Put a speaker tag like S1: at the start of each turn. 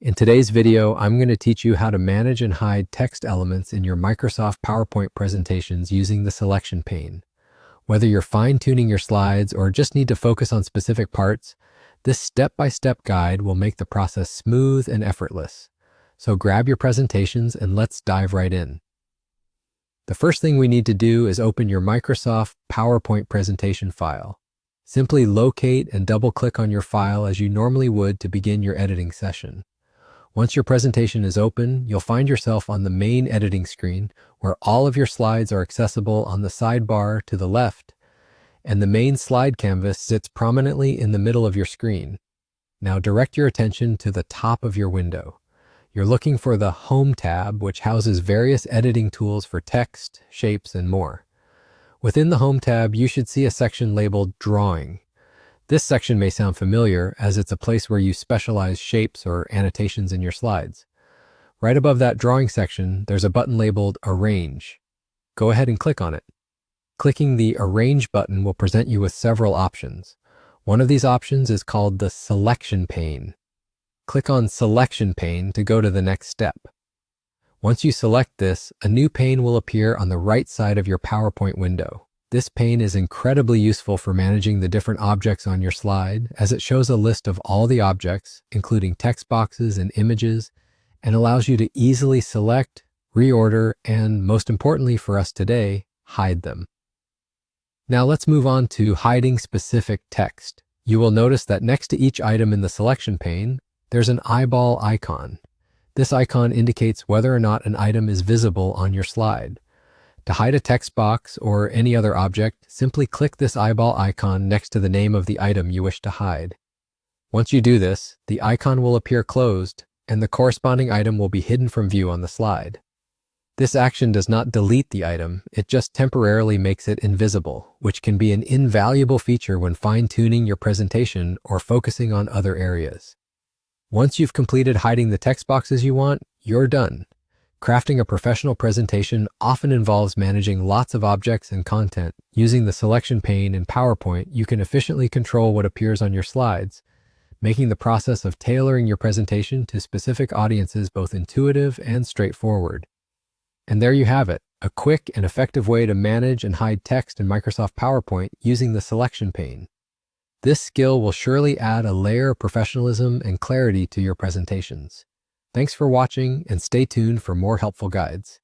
S1: In today's video, I'm going to teach you how to manage and hide text elements in your Microsoft PowerPoint presentations using the selection pane. Whether you're fine-tuning your slides or just need to focus on specific parts, this step-by-step guide will make the process smooth and effortless. So grab your presentations and let's dive right in. The first thing we need to do is open your Microsoft PowerPoint presentation file. Simply locate and double-click on your file as you normally would to begin your editing session. Once your presentation is open, you'll find yourself on the main editing screen where all of your slides are accessible on the sidebar to the left, and the main slide canvas sits prominently in the middle of your screen. Now direct your attention to the top of your window. You're looking for the Home tab, which houses various editing tools for text, shapes, and more. Within the Home tab, you should see a section labeled Drawing. This section may sound familiar as it's a place where you specialize shapes or annotations in your slides. Right above that drawing section, there's a button labeled Arrange. Go ahead and click on it. Clicking the Arrange button will present you with several options. One of these options is called the Selection pane. Click on Selection pane to go to the next step. Once you select this, a new pane will appear on the right side of your PowerPoint window. This pane is incredibly useful for managing the different objects on your slide, as it shows a list of all the objects, including text boxes and images, and allows you to easily select, reorder, and most importantly for us today, hide them. Now let's move on to hiding specific text. You will notice that next to each item in the selection pane, there's an eyeball icon. This icon indicates whether or not an item is visible on your slide. To hide a text box or any other object, simply click this eyeball icon next to the name of the item you wish to hide. Once you do this, the icon will appear closed, and the corresponding item will be hidden from view on the slide. This action does not delete the item, it just temporarily makes it invisible, which can be an invaluable feature when fine-tuning your presentation or focusing on other areas. Once you've completed hiding the text boxes you want, you're done. Crafting a professional presentation often involves managing lots of objects and content. Using the selection pane in PowerPoint, you can efficiently control what appears on your slides, making the process of tailoring your presentation to specific audiences both intuitive and straightforward. And there you have it, a quick and effective way to manage and hide text in Microsoft PowerPoint using the selection pane. This skill will surely add a layer of professionalism and clarity to your presentations. Thanks for watching and stay tuned for more helpful guides.